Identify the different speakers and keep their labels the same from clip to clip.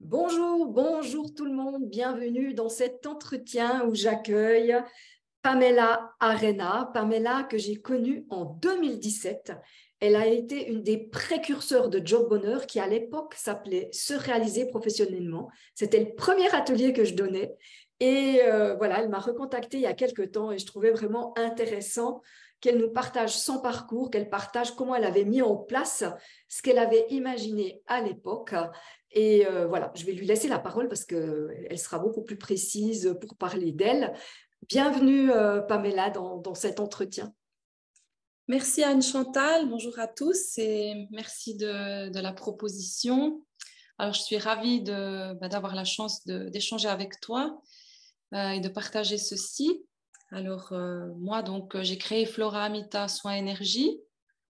Speaker 1: Bonjour, bonjour tout le monde, bienvenue dans cet entretien où j'accueille Pamela Arena. Pamela que j'ai connue en 2017. Elle a été une des précurseurs de Job Bonheur qui à l'époque s'appelait Se réaliser professionnellement. C'était le premier atelier que je donnais. Et voilà, elle m'a recontactée il y a quelques temps et je trouvais vraiment intéressant qu'elle nous partage son parcours, qu'elle partage comment elle avait mis en place ce qu'elle avait imaginé à l'époque. Et voilà, je vais lui laisser la parole parce qu'elle sera beaucoup plus précise pour parler d'elle. Bienvenue, Pamela, dans cet entretien.
Speaker 2: Merci Anne-Chantal, bonjour à tous et merci de la proposition. Alors, je suis ravie d'avoir la chance d'échanger avec toi et de partager ceci. Alors, moi, donc, j'ai créé Flora Amita Soins Énergie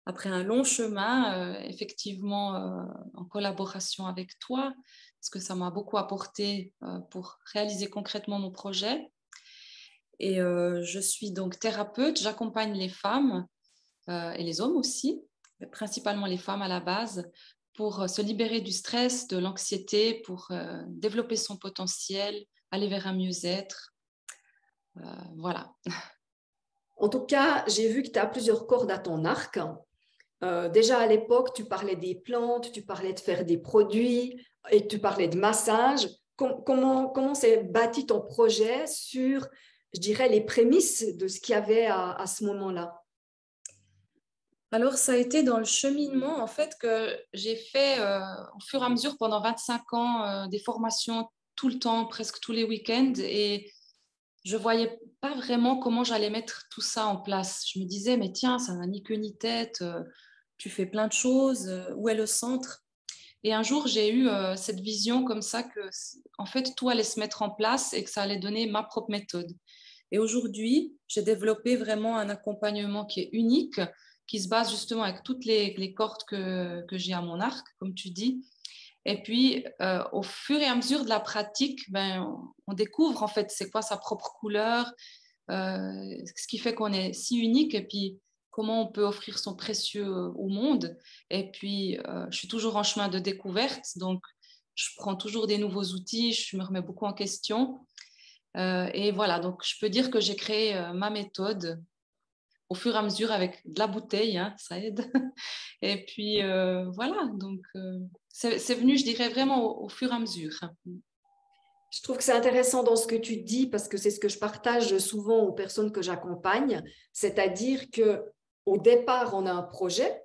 Speaker 2: après un long chemin, effectivement, en collaboration avec toi, parce que ça m'a beaucoup apporté pour réaliser concrètement mon projet. Et je suis donc thérapeute, j'accompagne les femmes et les hommes aussi, mais principalement les femmes à la base, pour se libérer du stress, de l'anxiété, pour développer son potentiel, aller vers un mieux-être. Voilà.
Speaker 1: En tout cas, j'ai vu que tu as plusieurs cordes à ton arc. Déjà à l'époque, tu parlais des plantes, tu parlais de faire des produits et tu parlais de massage. Comment s'est bâti ton projet sur, je dirais, les prémices de ce qu'il y avait à ce moment-là?
Speaker 2: Alors, ça a été dans le cheminement, en fait, que j'ai fait au fur et à mesure pendant 25 ans des formations tout le temps, presque tous les week-ends. Et je voyais pas vraiment comment j'allais mettre tout ça en place. Je me disais, mais tiens, ça n'a ni queue ni tête, tu fais plein de choses, où est le centre? Et un jour, j'ai eu cette vision comme ça que, en fait, tout allait se mettre en place et que ça allait donner ma propre méthode. Et aujourd'hui, j'ai développé vraiment un accompagnement qui est unique, qui se base justement avec toutes les cordes que j'ai à mon arc, comme tu dis. Et puis, au fur et à mesure de la pratique, ben, on découvre en fait c'est quoi sa propre couleur, ce qui fait qu'on est si unique et puis comment on peut offrir son précieux au monde. Et puis, je suis toujours en chemin de découverte, donc je prends toujours des nouveaux outils, je me remets beaucoup en question. Et voilà, donc je peux dire que j'ai créé ma méthode au fur et à mesure avec de la bouteille, hein, ça aide. Et puis voilà, donc c'est venu, je dirais, vraiment au fur et à mesure.
Speaker 1: Je trouve que c'est intéressant dans ce que tu dis parce que c'est ce que je partage souvent aux personnes que j'accompagne, c'est-à-dire que au départ, on a un projet.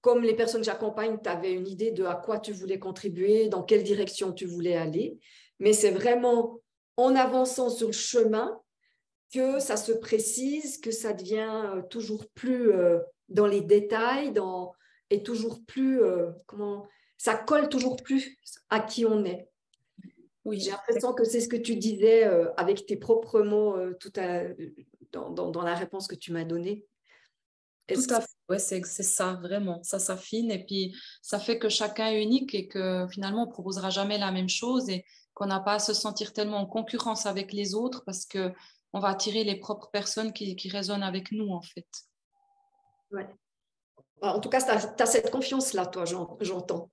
Speaker 1: Comme les personnes que j'accompagne, tu avais une idée de à quoi tu voulais contribuer, dans quelle direction tu voulais aller, mais c'est vraiment en avançant sur le chemin que ça se précise, que ça devient toujours plus dans les détails, et toujours plus, ça colle toujours plus à qui on est. J'ai
Speaker 2: Oui,
Speaker 1: l'impression que c'est ce que tu disais avec tes propres mots dans la réponse que tu m'as donnée.
Speaker 2: tout
Speaker 1: Est-ce que
Speaker 2: à fait. Ouais, c'est ça, vraiment. Ça s'affine et puis ça fait que chacun est unique et que finalement, on proposera jamais la même chose et qu'on n'a pas à se sentir tellement en concurrence avec les autres parce que on va attirer les propres personnes qui résonnent avec nous, en fait.
Speaker 1: ouais. En tout cas, tu as cette confiance-là, toi, j'entends.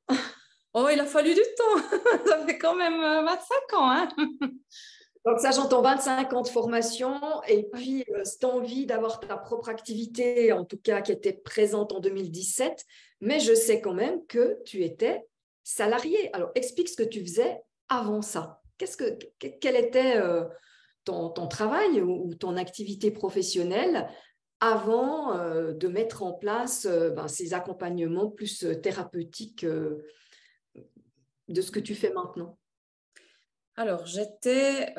Speaker 2: Oh, il a fallu du temps. Ça fait quand même 25 ans, hein.
Speaker 1: Donc ça, j'entends 25 ans de formation et
Speaker 2: Ouais.
Speaker 1: puis cette envie d'avoir ta propre activité, en tout cas qui était présente en 2017, mais je sais quand même que tu étais salarié. Alors explique ce que tu faisais avant ça. Quel était ton travail ou ton activité professionnelle avant de mettre en place ces accompagnements plus thérapeutiques de ce que tu fais maintenant?
Speaker 2: Alors, j'étais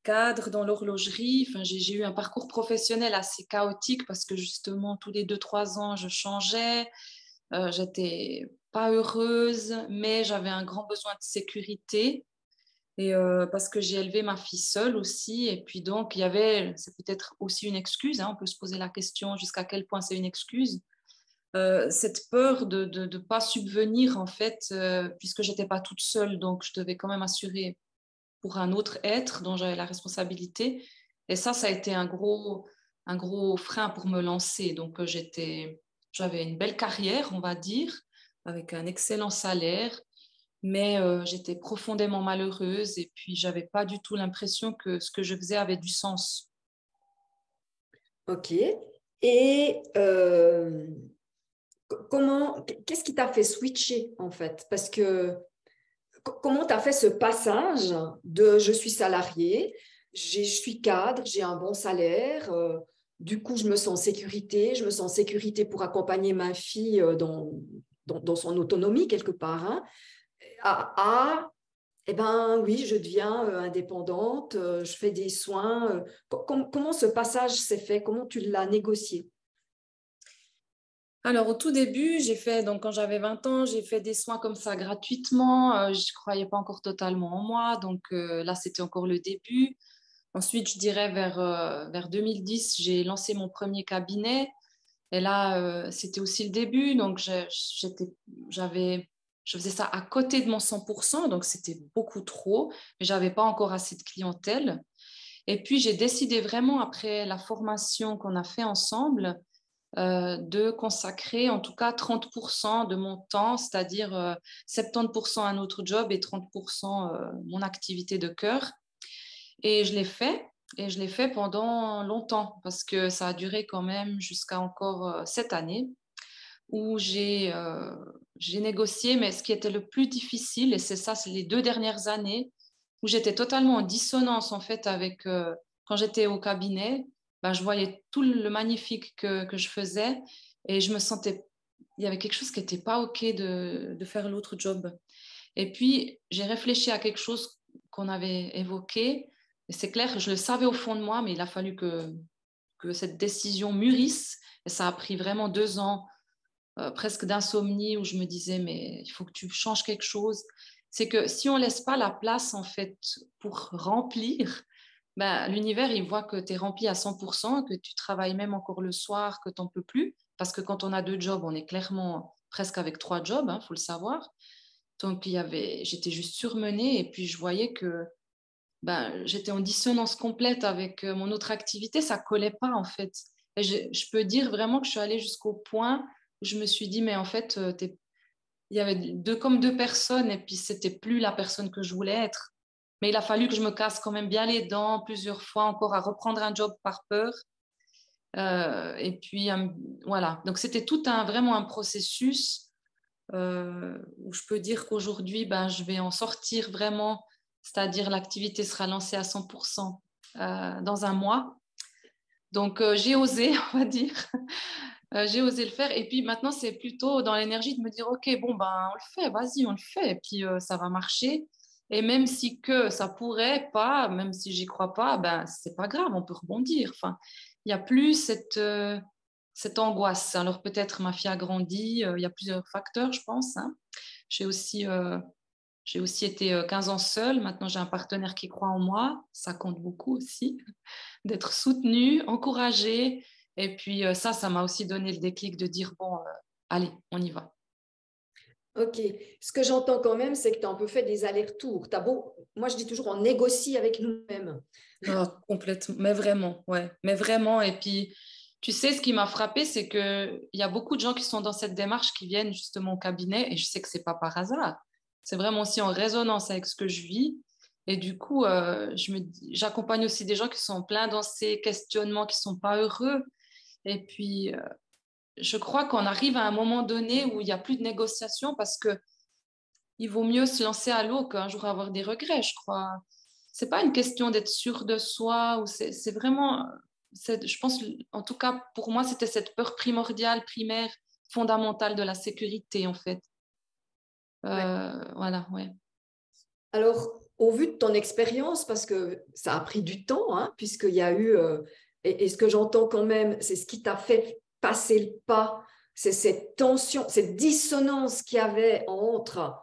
Speaker 2: cadre dans l'horlogerie. Enfin, j'ai eu un parcours professionnel assez chaotique parce que justement, tous les 2, 3 ans, je changeais. J'étais pas heureuse, mais j'avais un grand besoin de sécurité. Et parce que j'ai élevé ma fille seule aussi. Et puis donc, il y avait, c'est peut-être aussi une excuse, hein, on peut se poser la question jusqu'à quel point c'est une excuse. Cette peur de pas subvenir, en fait, puisque j'étais pas toute seule, donc je devais quand même assurer pour un autre être dont j'avais la responsabilité. Et ça a été un gros frein pour me lancer. Donc, j'avais une belle carrière, on va dire, avec un excellent salaire. mais j'étais profondément malheureuse et puis j'avais pas du tout l'impression que ce que je faisais avait du sens.
Speaker 1: Ok. Et qu'est-ce qui t'a fait switcher en fait? Parce que comment tu as fait ce passage de je suis salarié, je suis cadre, j'ai un bon salaire, du coup je me sens en sécurité, je me sens en sécurité pour accompagner ma fille dans son autonomie quelque part, hein, eh ben oui, je deviens indépendante, je fais des soins. Comment ce passage s'est fait? Comment tu l'as négocié?
Speaker 2: Alors, au tout début, donc quand j'avais 20 ans, j'ai fait des soins comme ça gratuitement. Je ne croyais pas encore totalement en moi. Donc là, c'était encore le début. Ensuite, je dirais vers 2010, j'ai lancé mon premier cabinet. Et là, c'était aussi le début. Donc, j'avais, je faisais ça à côté de mon 100%. Donc, c'était beaucoup trop. Mais je n'avais pas encore assez de clientèle. Et puis, j'ai décidé vraiment, après la formation qu'on a fait ensemble, de consacrer en tout cas 30% de mon temps, c'est-à-dire 70% à un autre job et 30% mon activité de cœur. Et je l'ai fait. Et je l'ai fait pendant longtemps parce que ça a duré quand même jusqu'à encore cette année où j'ai négocié. Mais ce qui était le plus difficile, et c'est ça, c'est les 2 dernières années où j'étais totalement en dissonance en fait avec quand j'étais au cabinet, ben, je voyais tout le magnifique que je faisais et je me sentais, il y avait quelque chose qui n'était pas OK de faire l'autre job. Et puis, j'ai réfléchi à quelque chose qu'on avait évoqué. Et c'est clair, je le savais au fond de moi, mais il a fallu que cette décision mûrisse. Et ça a pris vraiment 2 ans, presque d'insomnie, où je me disais, mais il faut que tu changes quelque chose. C'est que si on ne laisse pas la place, en fait, pour remplir, ben, l'univers, il voit que tu es rempli à 100%, que tu travailles même encore le soir, que tu n'en peux plus. Parce que quand on a 2 jobs, on est clairement presque avec 3 jobs, il faut le savoir. Donc, j'étais juste surmenée et puis je voyais que ben, j'étais en dissonance complète avec mon autre activité. Ça collait pas, en fait. Et je peux dire vraiment que je suis allée jusqu'au point où je me suis dit, mais en fait, il y avait comme deux personnes et puis c'était plus la personne que je voulais être. Mais il a fallu que je me casse quand même bien les dents plusieurs fois encore à reprendre un job par peur. Et puis, voilà. Donc, c'était vraiment un processus où je peux dire qu'aujourd'hui, ben, je vais en sortir vraiment, c'est-à-dire l'activité sera lancée à 100% dans un mois. Donc, j'ai osé, on va dire. J'ai osé le faire. Et puis maintenant, c'est plutôt dans l'énergie de me dire, OK, bon, ben, on le fait, vas-y, on le fait. Et puis, ça va marcher. Et même si que ça pourrait pas, même si j'y crois pas, ben, c'est pas grave, on peut rebondir. Enfin, il n'y a plus cette angoisse. Alors, peut-être ma fille a grandi, il y a plusieurs facteurs, je pense, hein. J'ai aussi, euh, j'ai aussi été 15 ans seule. Maintenant, j'ai un partenaire qui croit en moi. Ça compte beaucoup aussi, d'être soutenue, encouragée. Et puis ça m'a aussi donné le déclic de dire, bon, allez, on y va.
Speaker 1: Ok. Ce que j'entends quand même, c'est que tu as un peu fait des allers-retours. Moi, je dis toujours, on négocie avec nous-mêmes.
Speaker 2: Ah, complètement, mais vraiment, ouais, mais vraiment. Et puis, tu sais, ce qui m'a frappé, c'est qu'il y a beaucoup de gens qui sont dans cette démarche qui viennent justement au cabinet, et je sais que c'est pas par hasard. C'est vraiment aussi en résonance avec ce que je vis. Et du coup, j'accompagne aussi des gens qui sont pleins dans ces questionnements, qui sont pas heureux. Et puis, je crois qu'on arrive à un moment donné où il n'y a plus de négociation parce que il vaut mieux se lancer à l'eau qu'un jour avoir des regrets, je crois. C'est pas une question d'être sûr de soi ou c'est vraiment, je pense, en tout cas pour moi, c'était cette peur primordiale, primaire, fondamentale de la sécurité en fait.
Speaker 1: Ouais.
Speaker 2: Voilà, ouais.
Speaker 1: Alors, au vu de ton expérience, parce que ça a pris du temps, hein, puisqu'il y a eu, et ce que j'entends quand même, c'est ce qui t'a fait passer le pas, c'est cette tension, cette dissonance qu'il y avait entre,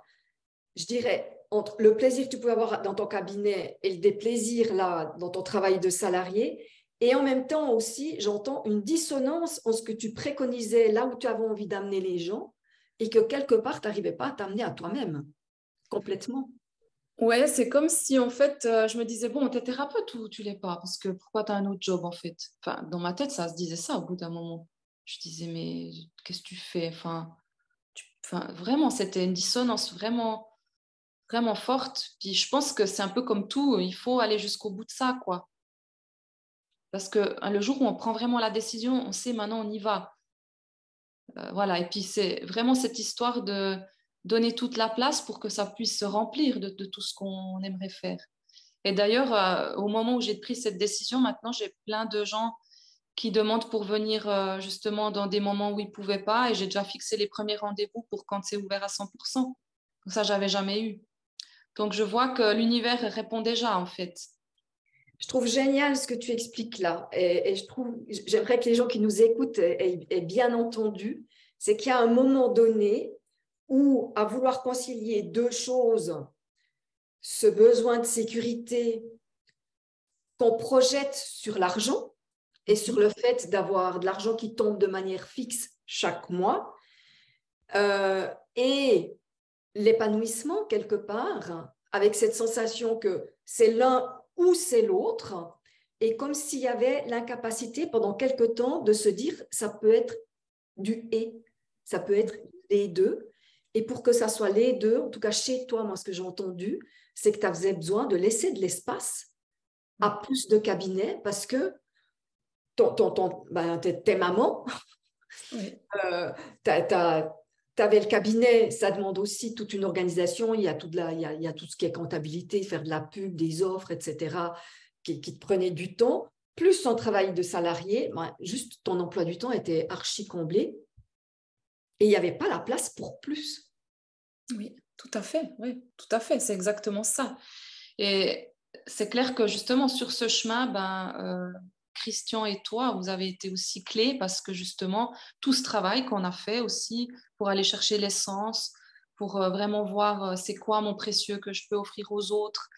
Speaker 1: je dirais, entre le plaisir que tu pouvais avoir dans ton cabinet et le déplaisir là, dans ton travail de salarié. Et en même temps aussi, j'entends une dissonance en ce que tu préconisais là où tu avais envie d'amener les gens et que quelque part, tu n'arrivais pas à t'amener à toi-même complètement.
Speaker 2: Ouais, c'est comme si en fait, je me disais, bon, t'es thérapeute ou tu l'es pas? Parce que pourquoi t'as un autre job en fait? Enfin, dans ma tête, ça se disait ça au bout d'un moment. Je disais, mais qu'est-ce que tu fais? Enfin, vraiment, c'était une dissonance vraiment. vraiment forte. Puis je pense que c'est un peu comme tout, il faut aller jusqu'au bout de ça, quoi. Parce que le jour où on prend vraiment la décision, on sait maintenant on y va. Voilà. Et puis c'est vraiment cette histoire de donner toute la place pour que ça puisse se remplir de tout ce qu'on aimerait faire. Et d'ailleurs, au moment où j'ai pris cette décision, maintenant j'ai plein de gens qui demandent pour venir justement dans des moments où ils ne pouvaient pas. Et j'ai déjà fixé les premiers rendez-vous pour quand c'est ouvert à 100%. Donc ça, j'avais jamais eu. Donc je vois que l'univers répond déjà en fait.
Speaker 1: Je trouve génial ce que tu expliques là. Et j'aimerais que les gens qui nous écoutent aient bien entendu. C'est qu'il y a un moment donné où, à vouloir concilier deux choses, ce besoin de sécurité qu'on projette sur l'argent et sur le fait d'avoir de l'argent qui tombe de manière fixe chaque mois, et l'épanouissement quelque part, avec cette sensation que c'est l'un ou c'est l'autre, et comme s'il y avait l'incapacité pendant quelque temps de se dire ça peut être du et, ça peut être les deux. Et pour que ça soit les deux, en tout cas chez toi, moi ce que j'ai entendu, c'est que tu avais besoin de laisser de l'espace à plus de cabinets parce que t'es maman,
Speaker 2: Oui.
Speaker 1: t'avais le cabinet, ça demande aussi toute une organisation, il y a il y a tout ce qui est comptabilité, faire de la pub, des offres, etc., qui te prenait du temps, plus ton travail de salarié, juste ton emploi du temps était archi comblé et il n'y avait pas la place pour plus.
Speaker 2: Oui, tout à fait, oui, tout à fait, c'est exactement ça. Et c'est clair que justement sur ce chemin, Christian et toi, vous avez été aussi clés parce que justement, tout ce travail qu'on a fait aussi pour aller chercher l'essence, pour vraiment voir c'est quoi mon précieux que je peux offrir aux autres,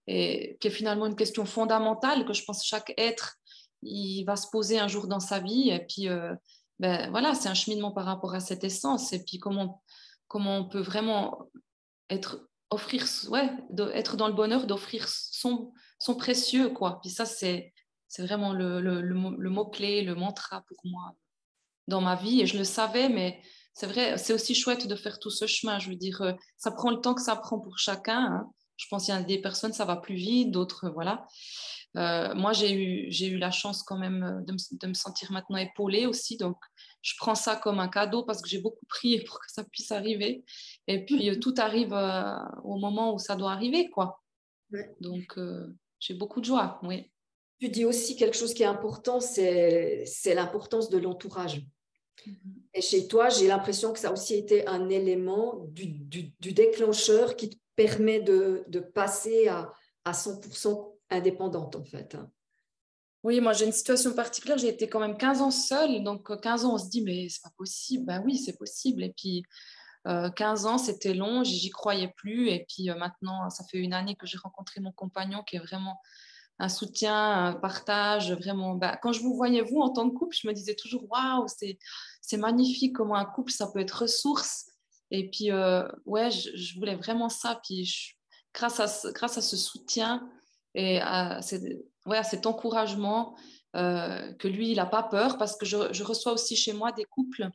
Speaker 2: et qui est finalement une question fondamentale que je pense chaque être, il va se poser un jour dans sa vie. Et puis, voilà, c'est un cheminement par rapport à cette essence. Et puis, comment on peut vraiment offrir, ouais, être dans le bonheur d'offrir son précieux, quoi. Puis ça, c'est vraiment le mot-clé, le mantra pour moi dans ma vie. Et je le savais, mais c'est vrai, c'est aussi chouette de faire tout ce chemin. Je veux dire, ça prend le temps que ça prend pour chacun, hein. Je pense qu'il y a des personnes, ça va plus vite, d'autres, voilà. Moi, j'ai eu la chance quand même de me sentir maintenant épaulée aussi. Donc, je prends ça comme un cadeau parce que j'ai beaucoup prié pour que ça puisse arriver. Et puis, tout arrive au moment où ça doit arriver, quoi.
Speaker 1: Ouais.
Speaker 2: Donc, j'ai beaucoup de joie, oui.
Speaker 1: Tu dis aussi quelque chose qui est important, c'est l'importance de l'entourage. Et chez toi, j'ai l'impression que ça a aussi été un élément du déclencheur qui te permet de passer à 100% indépendante, en fait.
Speaker 2: Oui, moi j'ai une situation particulière, j'ai été quand même 15 ans seule, donc 15 ans on se dit mais c'est pas possible, ben oui c'est possible, et puis 15 ans c'était long, j'y croyais plus, et puis maintenant ça fait une année que j'ai rencontré mon compagnon qui est vraiment un soutien, un partage, vraiment, quand je vous voyais vous en tant que couple, je me disais toujours waouh, c'est magnifique comment un couple ça peut être ressource, et puis ouais je voulais vraiment ça, puis grâce à ce soutien et à cet encouragement, que lui, il n'a pas peur, parce que je reçois aussi chez moi des couples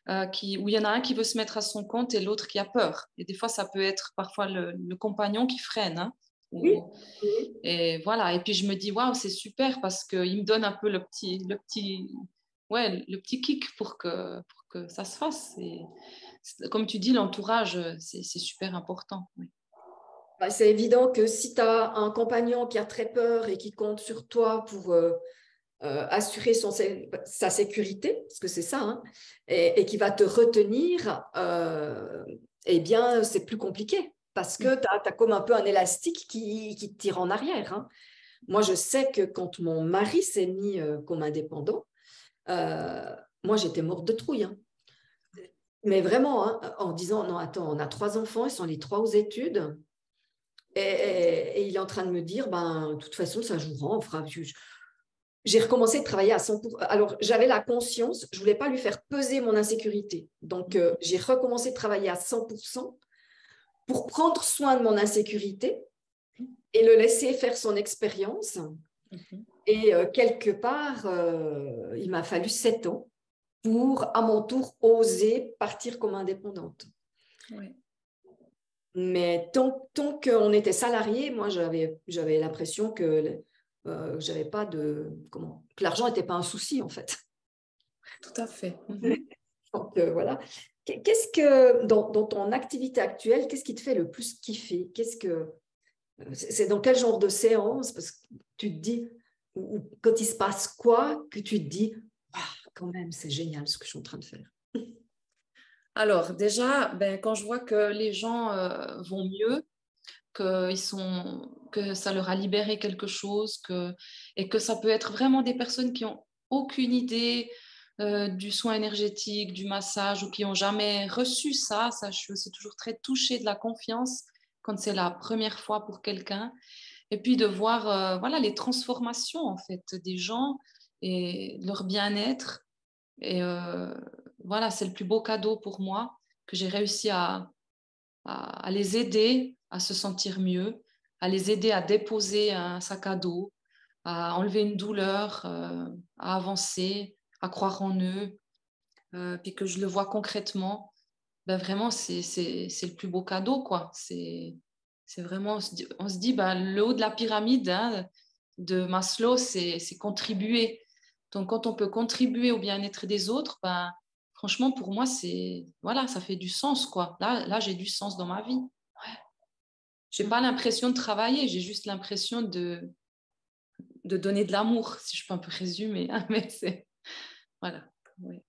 Speaker 2: où il y en a un qui veut se mettre à son compte et l'autre qui a peur. Et des fois, ça peut être parfois le compagnon qui freine, hein.
Speaker 1: Oui.
Speaker 2: Et voilà. Et puis, je me dis, waouh, c'est super parce qu'il me donne un peu le petit kick pour que ça se fasse. Et, comme tu dis, l'entourage, c'est super important. Oui.
Speaker 1: C'est évident que si tu as un compagnon qui a très peur et qui compte sur toi pour assurer sa sécurité, parce que c'est ça, hein, et qui va te retenir, eh bien, c'est plus compliqué parce que tu as comme un peu un élastique qui te tire en arrière, hein. Moi, je sais que quand mon mari s'est mis comme indépendant, moi, j'étais morte de trouille, hein. Mais vraiment, hein, en disant, non, attends, on a 3 enfants, ils sont les 3 aux études. Et il est en train de me dire, de toute façon, ça jouera. J'ai recommencé de travailler à 100%. Alors, j'avais la conscience, je ne voulais pas lui faire peser mon insécurité. Donc, j'ai recommencé de travailler à 100% pour prendre soin de mon insécurité et le laisser faire son expérience. Et quelque part, il m'a fallu 7 ans pour, à mon tour, oser partir comme indépendante.
Speaker 2: Ouais.
Speaker 1: Mais tant qu'on était salarié, moi, j'avais l'impression que j'avais pas que l'argent n'était pas un souci, en fait.
Speaker 2: Tout à fait.
Speaker 1: Donc, voilà. Qu'est-ce que, dans ton activité actuelle, qu'est-ce qui te fait le plus kiffer? C'est dans quel genre de séance? Parce que tu te dis, ou quand il se passe quoi, que tu te dis, ah, quand même, c'est génial ce que je suis en train de faire.
Speaker 2: Alors, déjà, quand je vois que les gens vont mieux, que ça leur a libéré quelque chose, et que ça peut être vraiment des personnes qui n'ont aucune idée du soin énergétique, du massage, ou qui n'ont jamais reçu ça. Je suis aussi toujours très touchée de la confiance quand c'est la première fois pour quelqu'un. Et puis de voir voilà, les transformations en fait, des gens et leur bien-être. Et voilà, c'est le plus beau cadeau pour moi, que j'ai réussi à les aider à se sentir mieux, à les aider à déposer un sac à dos, à enlever une douleur, à avancer, à croire en eux, puis que je le vois concrètement. Vraiment, c'est le plus beau cadeau, quoi. C'est vraiment, on se dit le haut de la pyramide, hein, de Maslow, c'est contribuer. Donc, quand on peut contribuer au bien-être des autres, franchement, pour moi, voilà, ça fait du sens, quoi. Là, j'ai du sens dans ma vie. Ouais. J'ai pas l'impression de travailler, j'ai juste l'impression de donner de l'amour, si je peux un peu résumer. Hein, mais c'est voilà. Ouais.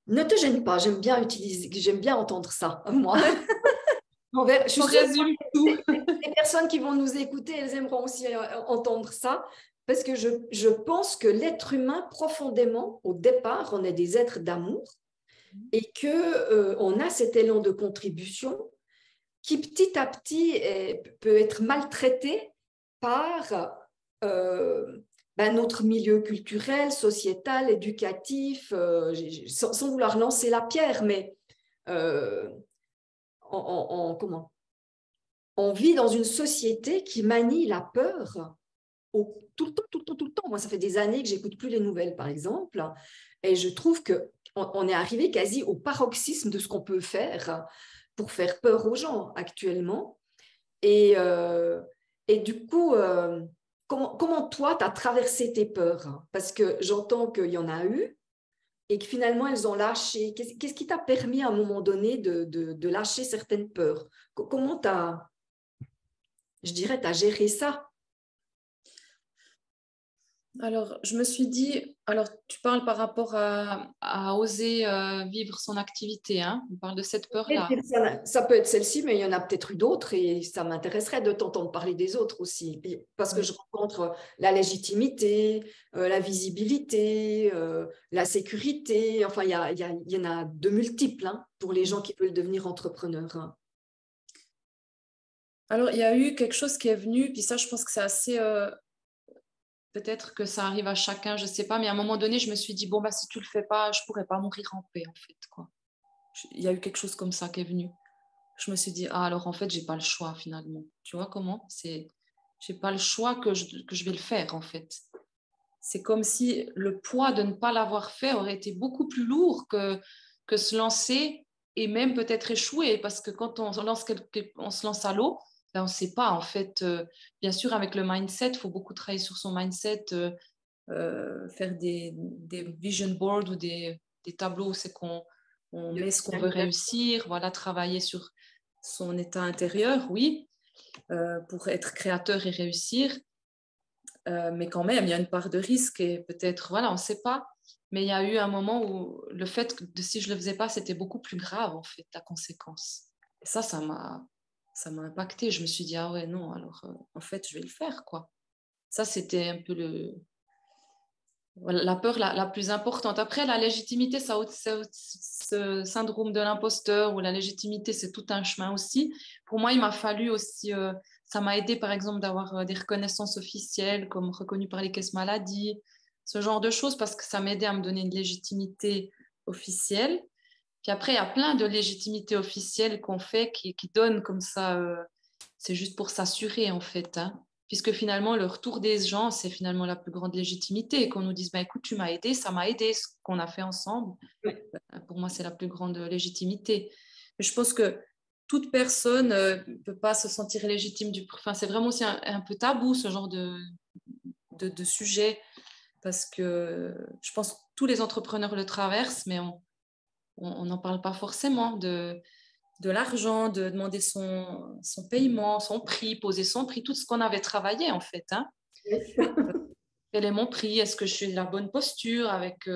Speaker 1: Ne te gêne pas, j'aime bien entendre ça, moi. Je suis
Speaker 2: On
Speaker 1: sûre
Speaker 2: résume tout.
Speaker 1: que les personnes qui vont nous écouter, elles aimeront aussi entendre ça, parce que je pense que l'être humain, profondément, au départ, on est des êtres d'amour et qu'on a cet élan de contribution qui, petit à petit, peut être maltraité par notre milieu culturel, sociétal, éducatif, sans vouloir lancer la pierre, mais comment on vit dans une société qui manie la peur tout le temps, tout le temps, tout le temps. Moi, ça fait des années que j'écoute plus les nouvelles, par exemple, et je trouve qu'on est arrivé quasi au paroxysme de ce qu'on peut faire pour faire peur aux gens actuellement. Et du coup, comment toi, tu as traversé tes peurs? Parce que j'entends qu'il y en a eu et que finalement, elles ont lâché. Qu'est-ce qui t'a permis à un moment donné de lâcher certaines peurs? Comment tu as, je dirais, tu as géré ça?
Speaker 2: Alors, je me suis dit, alors tu parles par rapport à oser vivre son activité, hein? On parle de cette peur-là.
Speaker 1: Ça peut être celle-ci, mais il y en a peut-être eu d'autres et ça m'intéresserait de t'entendre parler des autres aussi. Parce que
Speaker 2: Oui.
Speaker 1: je rencontre la légitimité, la visibilité, la sécurité. Enfin, il y en a de multiples hein, pour les gens qui veulent devenir entrepreneurs. Hein.
Speaker 2: Alors, il y a eu quelque chose qui est venu, puis ça, je pense que c'est assez. Peut-être que ça arrive à chacun, je ne sais pas, mais à un moment donné, je me suis dit, bon, si tu ne le fais pas, je ne pourrais pas mourir en paix, en fait, quoi. Il y a eu quelque chose comme ça qui est venu. Je me suis dit, alors en fait, j'ai pas le choix finalement. Tu vois comment? J'ai pas le choix que je vais le faire, en fait. C'est comme si le poids de ne pas l'avoir fait aurait été beaucoup plus lourd que se lancer et même peut-être échouer, parce que quand on se lance à l'eau, on ne sait pas, en fait. Bien sûr, avec le mindset, il faut beaucoup travailler sur son mindset, faire des vision boards ou des tableaux où c'est qu'on met ce qu'on veut réussir, voilà, travailler sur son état intérieur, oui, pour être créateur et réussir. Mais quand même, il y a une part de risque et peut-être, voilà, on ne sait pas. Mais il y a eu un moment où le fait que si je ne le faisais pas, c'était beaucoup plus grave, en fait, la conséquence. Et ça m'a impacté. Je me suis dit, ah ouais, non, alors en fait, je vais le faire, quoi. Ça, c'était un peu la peur la plus importante. Après, la légitimité, ce syndrome de l'imposteur ou la légitimité, c'est tout un chemin aussi. Pour moi, il m'a fallu aussi, ça m'a aidé par exemple d'avoir des reconnaissances officielles comme reconnues par les caisses maladie, ce genre de choses parce que ça m'aidait à me donner une légitimité officielle. Puis après, il y a plein de légitimités officielles qu'on fait qui donnent comme ça, c'est juste pour s'assurer en fait. Hein. Puisque finalement, le retour des gens, c'est finalement la plus grande légitimité. Qu'on nous dise, écoute, tu m'as aidé, ça m'a aidé, ce qu'on a fait ensemble. Pour moi, c'est la plus grande légitimité. Mais je pense que toute personne ne peut pas se sentir légitime. Enfin, c'est vraiment aussi un peu tabou, ce genre de sujet, parce que je pense que tous les entrepreneurs le traversent, mais on n'en parle pas forcément de l'argent, de demander son paiement, son prix, poser son prix, tout ce qu'on avait travaillé en fait. Hein. Quel est mon prix? Est-ce que je suis de la bonne posture avec,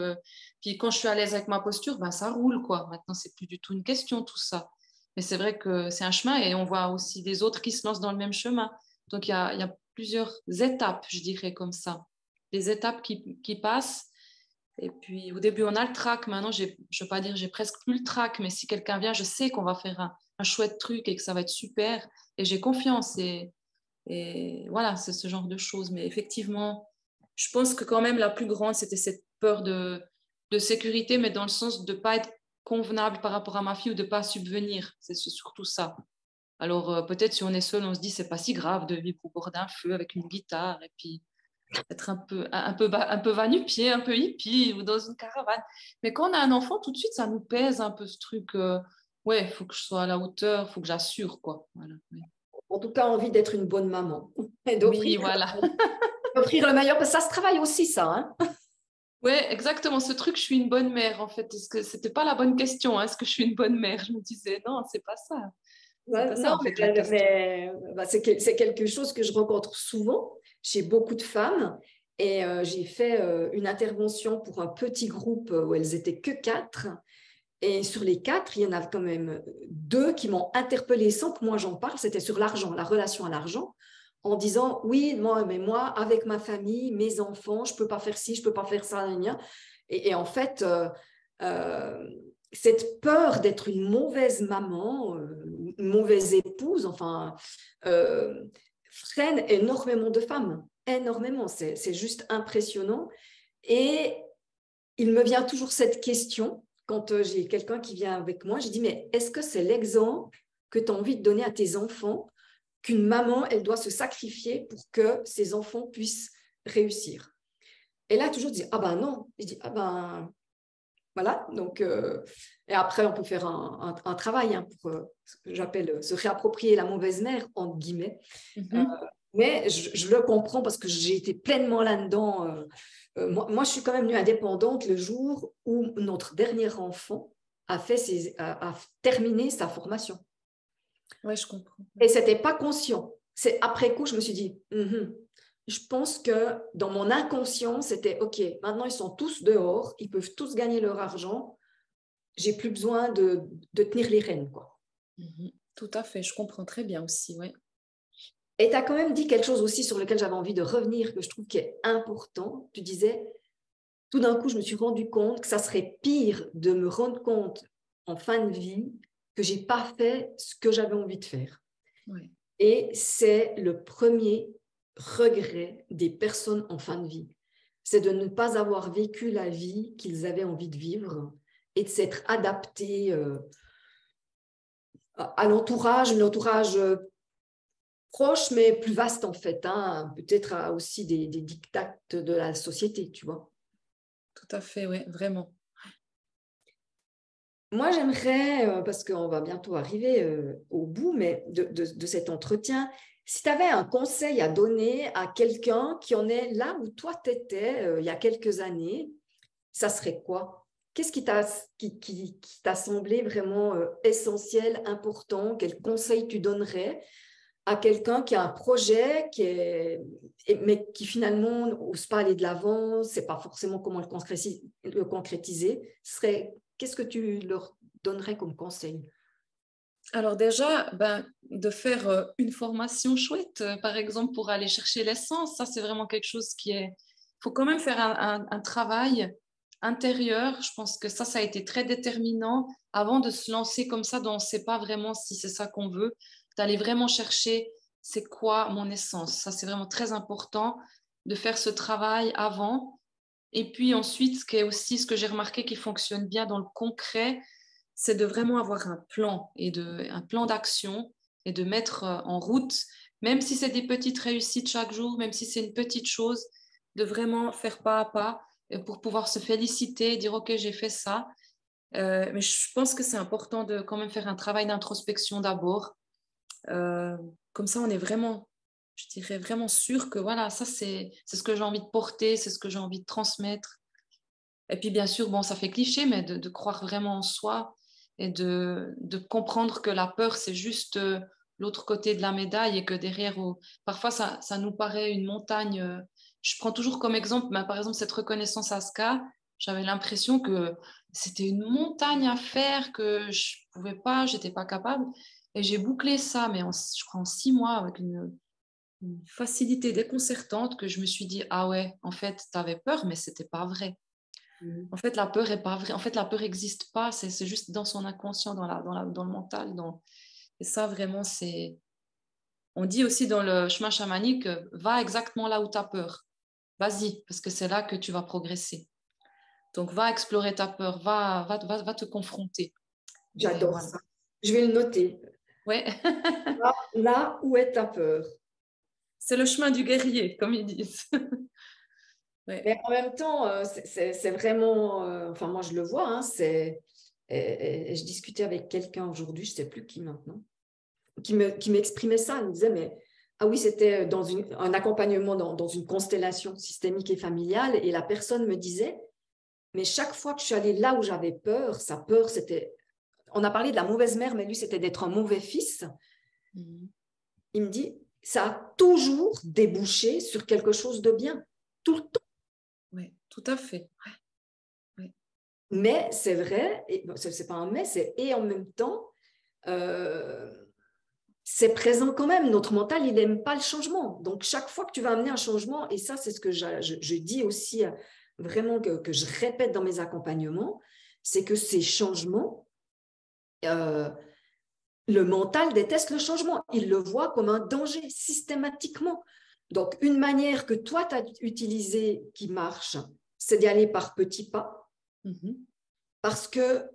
Speaker 2: Puis quand je suis à l'aise avec ma posture, ben, ça roule, quoi. Maintenant, c'est plus du tout une question, tout ça. Mais c'est vrai que c'est un chemin et on voit aussi des autres qui se lancent dans le même chemin. Donc, il y a plusieurs étapes, je dirais, comme ça. Des étapes qui passent. Et puis, au début, on a le trac. Maintenant, je ne veux pas dire j'ai presque plus le trac, mais si quelqu'un vient, je sais qu'on va faire un chouette truc et que ça va être super. Et j'ai confiance. Et voilà, c'est ce genre de choses. Mais effectivement, je pense que quand même la plus grande, c'était cette peur de sécurité, mais dans le sens de ne pas être convenable par rapport à ma fille ou de ne pas subvenir. C'est surtout ça. Alors peut-être si on est seul, on se dit c'est pas si grave de vivre au bord d'un feu avec une guitare et puis être un peu va-nu-pied, un peu hippie ou dans une caravane. Mais quand on a un enfant, tout de suite, ça nous pèse un peu ce truc. Ouais, il faut que je sois à la hauteur, il faut que j'assure, quoi. Voilà, oui.
Speaker 1: En tout cas, envie d'être une bonne maman et
Speaker 2: Oui, voilà.
Speaker 1: d'offrir le meilleur, parce que ça se travaille aussi, ça. Hein.
Speaker 2: Ouais, exactement. Ce truc, je suis une bonne mère, en fait. Est-ce que c'était pas la bonne question, hein, est-ce que je suis une bonne mère? Je me disais, non, c'est pas ça. C'est
Speaker 1: Ouais,
Speaker 2: pas ça,
Speaker 1: non,
Speaker 2: en fait, la question.
Speaker 1: bah, c'est quelque chose que je rencontre souvent chez beaucoup de femmes. Et j'ai fait une intervention pour un petit groupe où elles étaient que 4. Et sur les 4, il y en a quand même 2 qui m'ont interpellée sans que moi j'en parle. C'était sur l'argent, la relation à l'argent, en disant oui, moi, avec ma famille, mes enfants, je ne peux pas faire ci, je ne peux pas faire ça. Et en fait, euh, cette peur d'être une mauvaise maman, une mauvaise épouse, enfin, freine énormément de femmes. Énormément. C'est juste impressionnant. Et il me vient toujours cette question quand j'ai quelqu'un qui vient avec moi. Je dis, mais est-ce que c'est l'exemple que tu as envie de donner à tes enfants, qu'une maman, elle doit se sacrifier pour que ses enfants puissent réussir? Et là, toujours dire, ah ben non. Je dis, ah ben voilà. Donc, et après, on peut faire un travail hein, pour ce que j'appelle se réapproprier la mauvaise mère, entre guillemets. Mais je le comprends parce que j'ai été pleinement là-dedans. Moi, je suis quand même devenue indépendante le jour où notre dernier enfant a terminé sa formation.
Speaker 2: Ouais, je comprends.
Speaker 1: Et ce n'était pas conscient. C'est après coup, je me suis dit, je pense que dans mon inconscient, c'était OK, maintenant ils sont tous dehors, ils peuvent tous gagner leur argent, j'ai plus besoin de tenir les rênes, quoi.
Speaker 2: Tout à fait, je comprends très bien aussi, ouais.
Speaker 1: Et tu as quand même dit quelque chose aussi sur lequel j'avais envie de revenir, que je trouve qui est important. Tu disais, tout d'un coup, je me suis rendu compte que ça serait pire de me rendre compte en fin de vie que j'ai pas fait ce que j'avais envie de faire.
Speaker 2: Ouais.
Speaker 1: Et c'est le premier regret des personnes en fin de vie. C'est de ne pas avoir vécu la vie qu'ils avaient envie de vivre et de s'être adapté à l'entourage proche, mais plus vaste en fait, hein, peut-être aussi des dictats de la société, tu vois.
Speaker 2: Tout à fait, oui, vraiment.
Speaker 1: Moi, j'aimerais, parce qu'on va bientôt arriver au bout mais de cet entretien, si tu avais un conseil à donner à quelqu'un qui en est là où toi, tu étais il y a quelques années, ça serait quoi? Qu'est-ce qui t'a semblé vraiment essentiel, important? Quel conseil tu donnerais à quelqu'un qui a un projet, mais qui finalement n'ose pas aller de l'avant, ne sait pas forcément comment le concrétiser? Qu'est-ce que tu leur donnerais comme conseil?
Speaker 2: Alors déjà, de faire une formation chouette, par exemple, pour aller chercher l'essence, ça c'est vraiment quelque chose qui est... Il faut quand même faire un travail intérieur. Je pense que ça a été très déterminant avant de se lancer comme ça, dont on ne sait pas vraiment si c'est ça qu'on veut, d'aller vraiment chercher c'est quoi mon essence. Ça c'est vraiment très important de faire ce travail avant. Et puis ensuite, ce que j'ai remarqué qui fonctionne bien dans le concret, c'est de vraiment avoir un plan un plan d'action et de mettre en route, même si c'est des petites réussites chaque jour, même si c'est une petite chose, de vraiment faire pas à pas pour pouvoir se féliciter, dire ok j'ai fait ça. Mais je pense que c'est important de quand même faire un travail d'introspection d'abord. Comme ça, on est vraiment, je dirais, vraiment sûr que voilà, ça, c'est ce que j'ai envie de porter, c'est ce que j'ai envie de transmettre. Et puis, bien sûr, bon, ça fait cliché, mais de croire vraiment en soi et de comprendre que la peur, c'est juste l'autre côté de la médaille et que derrière, parfois, ça nous paraît une montagne. Je prends toujours comme exemple, ben, par exemple, cette reconnaissance ASCA, j'avais l'impression que c'était une montagne à faire, que je pouvais pas, j'étais pas capable. Et j'ai bouclé ça, mais je crois en 6 mois, avec une facilité déconcertante que je me suis dit, ah ouais, en fait, tu avais peur, mais c'était pas vrai.
Speaker 1: Mhm.
Speaker 2: En fait, la peur est pas vraie. En fait, la peur n'existe pas. C'est juste dans son inconscient, dans le mental. Et ça, vraiment, c'est... On dit aussi dans le chemin chamanique, va exactement là où tu as peur. Vas-y, parce que c'est là que tu vas progresser. Donc, va explorer ta peur, va te confronter. Et
Speaker 1: J'adore
Speaker 2: voilà.
Speaker 1: ça. Je vais le noter.
Speaker 2: Ouais,
Speaker 1: Là où est ta peur?
Speaker 2: c'est le chemin du guerrier, comme ils disent. Ouais.
Speaker 1: Mais en même temps, c'est vraiment, enfin moi je le vois, hein, et je discutais avec quelqu'un aujourd'hui, je ne sais plus qui maintenant, qui m'exprimait ça, il me disait, mais ah oui, c'était dans un accompagnement dans une constellation systémique et familiale, et la personne me disait, mais chaque fois que je suis allée là où j'avais peur, sa peur, c'était, on a parlé de la mauvaise mère, mais lui, c'était d'être un mauvais fils.
Speaker 2: Mhm.
Speaker 1: Il me dit, ça a toujours débouché sur quelque chose de bien, tout le temps.
Speaker 2: Ouais, tout à fait. Ouais.
Speaker 1: Mais c'est vrai, c'est pas un mais, c'est et en même temps, euh, c'est présent quand même. Notre mental, il n'aime pas le changement. Donc, chaque fois que tu vas amener un changement, et ça, c'est ce que je dis aussi vraiment que je répète dans mes accompagnements, c'est que ces changements, euh, le mental déteste le changement. Il le voit comme un danger systématiquement. Donc, une manière que toi, tu as utilisée qui marche, c'est d'y aller par petits pas,
Speaker 2: Mhm.
Speaker 1: parce que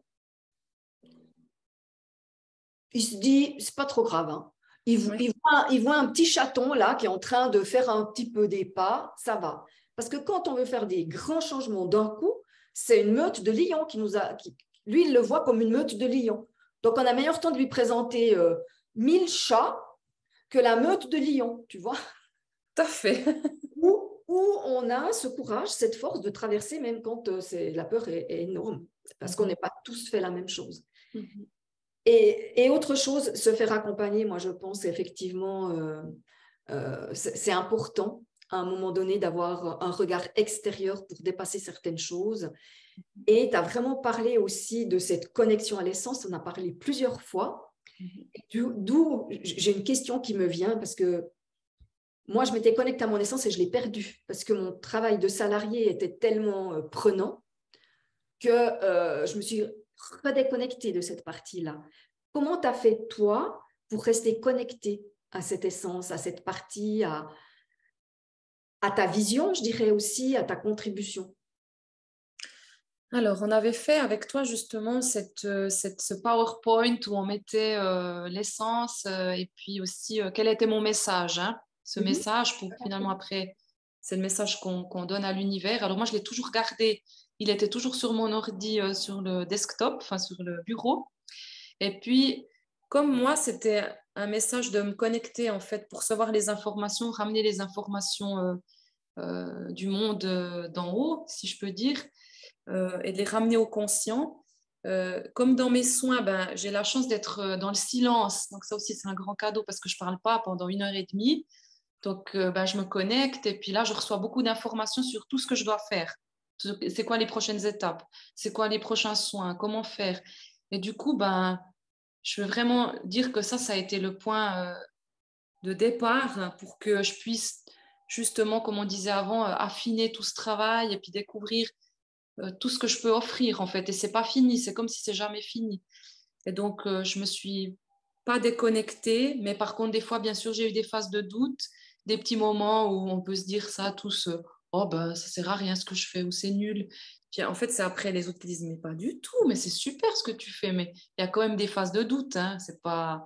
Speaker 1: il se dit, c'est pas trop grave. Hein.
Speaker 2: Ouais.
Speaker 1: Il voit un petit chaton là qui est en train de faire un petit peu des pas, ça va. Parce que quand on veut faire des grands changements d'un coup, c'est une meute de lions qui nous a. Lui, il le voit comme une meute de lions. Donc, on a meilleur temps de lui présenter 1000 chats que la meute de lions, tu vois.
Speaker 2: Tout à fait.
Speaker 1: Où on a ce courage, cette force de traverser, même quand la peur est énorme. Parce qu'on n'est
Speaker 2: Mhm.
Speaker 1: pas tous fait la même chose.
Speaker 2: Mhm.
Speaker 1: Et autre chose, se faire accompagner, moi je pense effectivement, c'est important à un moment donné d'avoir un regard extérieur pour dépasser certaines choses. Et tu as vraiment parlé aussi de cette connexion à l'essence, on a parlé plusieurs fois.
Speaker 2: Mhm.
Speaker 1: D'où j'ai une question qui me vient parce que moi je m'étais connectée à mon essence et je l'ai perdue parce que mon travail de salarié était tellement prenant que je me suis redéconnectée de cette partie-là. Comment tu as fait, toi, pour rester connecté à cette essence, à cette partie, à ta vision, je dirais aussi, à ta contribution?
Speaker 2: Alors, on avait fait avec toi justement ce PowerPoint où on mettait l'essence et puis aussi quel était mon message. Hein. Ce
Speaker 1: Mhm.
Speaker 2: message, pour finalement après, c'est le message qu'on donne à l'univers. Alors moi, je l'ai toujours gardé. Il était toujours sur mon ordi, sur le desktop, enfin sur le bureau. Et puis, comme moi, c'était un message de me connecter en fait pour savoir les informations, ramener les informations du monde d'en haut, si je peux dire et de les ramener au conscient. Comme dans mes soins, ben, j'ai la chance d'être dans le silence. Donc ça aussi, c'est un grand cadeau parce que je ne parle pas pendant 1 heure et demie. Donc ben, je me connecte et puis là, je reçois beaucoup d'informations sur tout ce que je dois faire. C'est quoi les prochaines étapes? C'est quoi les prochains soins? Comment faire? Et du coup, ben, je veux vraiment dire que ça a été le point de départ pour que je puisse justement, comme on disait avant, affiner tout ce travail et puis découvrir tout ce que je peux offrir en fait. Et c'est pas fini, c'est comme si c'est jamais fini. Et donc, je me suis pas déconnectée, mais par contre, des fois, bien sûr, j'ai eu des phases de doute, des petits moments où on peut se dire ça tous, oh ben ça sert à rien ce que je fais ou c'est nul. Puis en fait, c'est après les autres qui disent mais pas du tout, mais c'est super ce que tu fais, mais il y a quand même des phases de doute, hein, c'est pas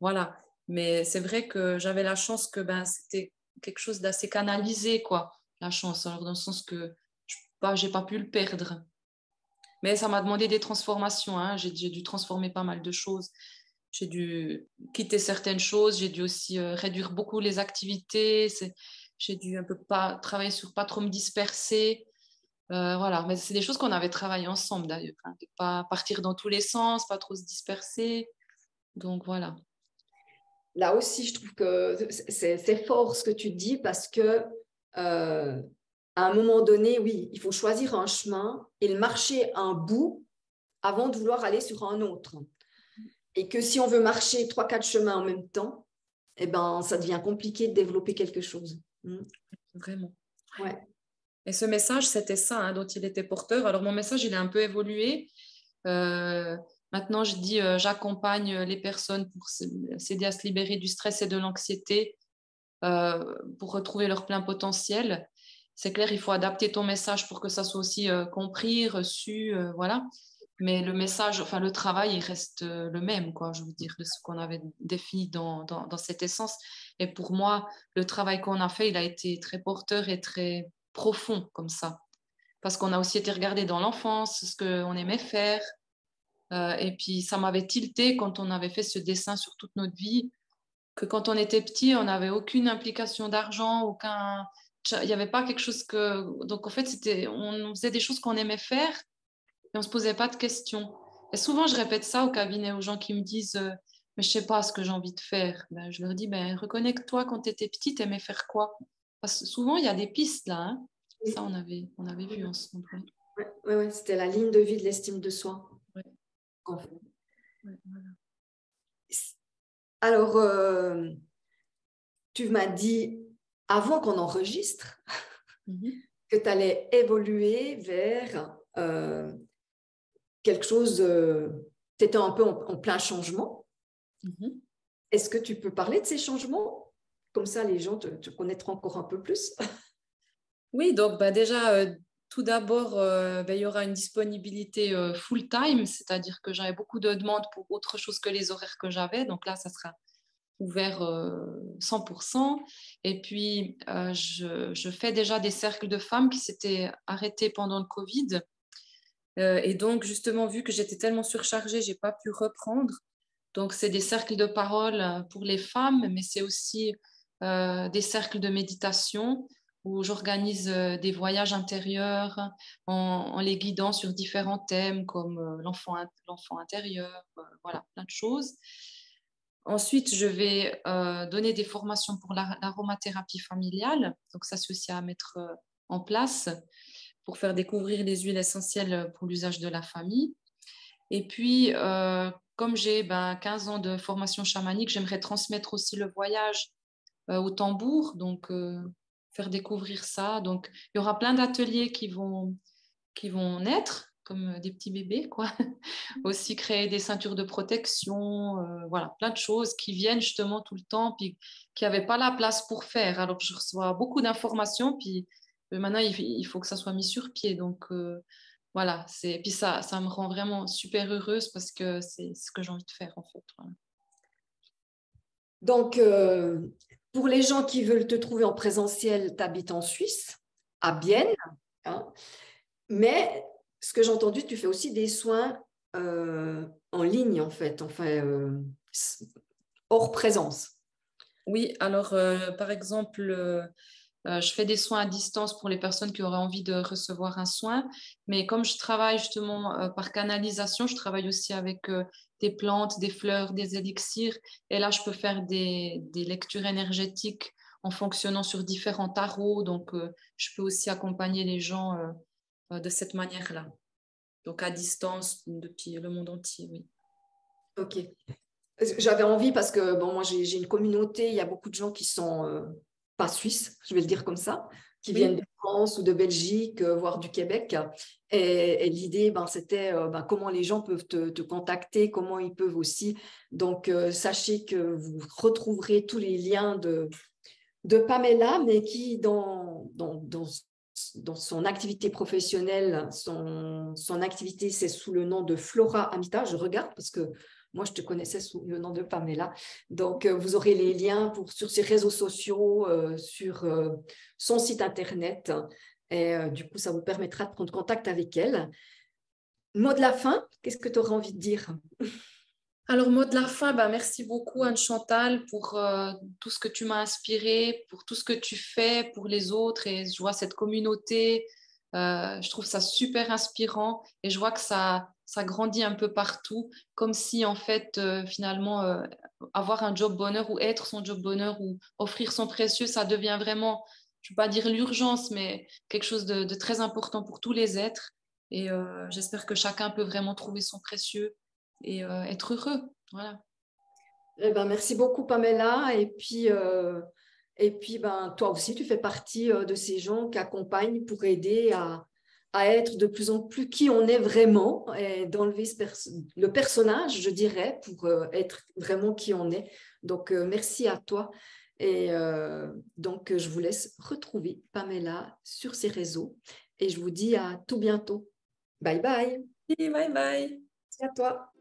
Speaker 2: voilà. Mais c'est vrai que j'avais la chance que ben c'était quelque chose d'assez canalisé quoi, la chance. Alors dans le sens que j'ai pas pu le perdre. Mais ça m'a demandé des transformations, hein. J'ai dû transformer pas mal de choses. J'ai dû quitter certaines choses. J'ai dû aussi réduire beaucoup les activités. J'ai dû un peu pas travailler sur pas trop me disperser. Voilà, mais c'est des choses qu'on avait travaillé ensemble d'ailleurs, hein. Pas partir dans tous les sens, pas trop se disperser. Donc voilà.
Speaker 1: Là aussi, je trouve que c'est fort ce que tu dis parce que à un moment donné, oui, il faut choisir un chemin et le marcher un bout avant de vouloir aller sur un autre. Et que si on veut marcher 3-4 chemins en même temps, eh ben, ça devient compliqué de développer quelque chose.
Speaker 2: Vraiment.
Speaker 1: Ouais.
Speaker 2: Et ce message, c'était ça, hein, dont il était porteur. Alors mon message, il a un peu évolué. Maintenant, je dis, j'accompagne les personnes pour s'aider à se libérer du stress et de l'anxiété, pour retrouver leur plein potentiel. C'est clair, il faut adapter ton message pour que ça soit aussi compris, reçu, voilà. Mais le message, enfin le travail, il reste le même, quoi, je veux dire, de ce qu'on avait défini dans cette essence. Et pour moi, le travail qu'on a fait, il a été très porteur et très profond comme ça. Parce qu'on a aussi été regardé dans l'enfance, ce qu'on aimait faire. Et puis, ça m'avait tilté quand on avait fait ce dessin sur toute notre vie, que quand on était petit, on n'avait aucune implication d'argent, il n'y avait pas quelque chose que... Donc, en fait, on faisait des choses qu'on aimait faire et on ne se posait pas de questions. Et souvent, je répète ça au cabinet aux gens qui me disent mais je ne sais pas ce que j'ai envie de faire. Ben, je leur dis reconnecte-toi quand tu étais petite, tu aimais faire quoi? Parce que souvent, il y a des pistes là, hein. Ça,
Speaker 1: Oui.
Speaker 2: on avait vu ensemble.
Speaker 1: Ouais, c'était la ligne de vie de l'estime de soi.
Speaker 2: Ouais.
Speaker 1: En fait.
Speaker 2: Ouais, voilà.
Speaker 1: Alors, tu m'as dit avant qu'on enregistre que tu allais évoluer vers quelque chose, tu étais un peu en plein changement. Est-ce que tu peux parler de ces changements? Comme ça, les gens te connaîtront encore un peu plus.
Speaker 2: Oui, donc bah, déjà, tout d'abord, il y aura une disponibilité full-time, c'est-à-dire que j'avais beaucoup de demandes pour autre chose que les horaires que j'avais. Donc là, ça sera ouvert 100%. Et puis, je fais déjà des cercles de femmes qui s'étaient arrêtés pendant le Covid. Et donc, justement, vu que j'étais tellement surchargée, j'ai pas pu reprendre. Donc, c'est des cercles de parole pour les femmes, mais c'est aussi des cercles de méditation où j'organise des voyages intérieurs en les guidant sur différents thèmes comme l'enfant intérieur, voilà, plein de choses. Ensuite, je vais donner des formations pour l'aromathérapie familiale. Donc, ça, c'est aussi à mettre en place pour faire découvrir les huiles essentielles pour l'usage de la famille. Et puis, comme j'ai 15 ans de formation chamanique, j'aimerais transmettre aussi le voyage au tambour, donc faire découvrir ça. Donc, il y aura plein d'ateliers qui vont naître comme des petits bébés, quoi. Aussi créer des ceintures de protection, voilà, plein de choses qui viennent justement tout le temps, puis qui n'avaient pas la place pour faire. Alors, je reçois beaucoup d'informations, puis maintenant, il faut que ça soit mis sur pied. Donc, voilà, puis ça me rend vraiment super heureuse parce que c'est ce que j'ai envie de faire, en fait. Voilà.
Speaker 1: Donc, pour les gens qui veulent te trouver en présentiel, tu habites en Suisse, à Bienne. Hein, mais ce que j'ai entendu, tu fais aussi des soins en ligne, en fait, enfin, hors présence.
Speaker 2: Oui, alors, par exemple, je fais des soins à distance pour les personnes qui auraient envie de recevoir un soin, mais comme je travaille justement par canalisation, je travaille aussi avec des plantes, des fleurs, des élixirs, et là, je peux faire des lectures énergétiques en fonctionnant sur différents tarots, donc je peux aussi accompagner les gens de cette manière-là, donc à distance depuis le monde entier, oui.
Speaker 1: Ok. J'avais envie parce que bon, moi j'ai une communauté, il y a beaucoup de gens qui sont pas suisses, je vais le dire comme ça, qui viennent
Speaker 2: Oui,
Speaker 1: de France ou de Belgique, voire du Québec. Et l'idée, c'était comment les gens peuvent te contacter, comment ils peuvent aussi. Donc, sachez que vous retrouverez tous les liens de Pamela, mais qui, dans son activité professionnelle, son activité, c'est sous le nom de Flora Amita. Je regarde parce que moi, je te connaissais sous le nom de Pamela. Donc, vous aurez les liens sur ses réseaux sociaux, sur son site Internet. Et du coup, ça vous permettra de prendre contact avec elle. Mot de la fin, qu'est-ce que tu auras envie de dire?
Speaker 2: Alors, mot de la fin, merci beaucoup Anne-Chantal pour tout ce que tu m'as inspiré, pour tout ce que tu fais pour les autres. Et je vois cette communauté, je trouve ça super inspirant et je vois que ça grandit un peu partout, comme si en fait, finalement, avoir un job bonheur ou être son job bonheur ou offrir son précieux, ça devient vraiment, je ne vais pas dire l'urgence, mais quelque chose de très important pour tous les êtres. Et j'espère que chacun peut vraiment trouver son précieux et être heureux. Voilà.
Speaker 1: Eh ben, merci beaucoup, Pamela. Et puis toi aussi, tu fais partie de ces gens qui accompagnent pour aider à être de plus en plus qui on est vraiment et d'enlever le personnage, je dirais, pour être vraiment qui on est. Donc, merci à toi. Et donc, je vous laisse retrouver Pamela sur ses réseaux et je vous dis à tout bientôt. Bye bye.
Speaker 2: Bye bye.
Speaker 1: Merci à toi.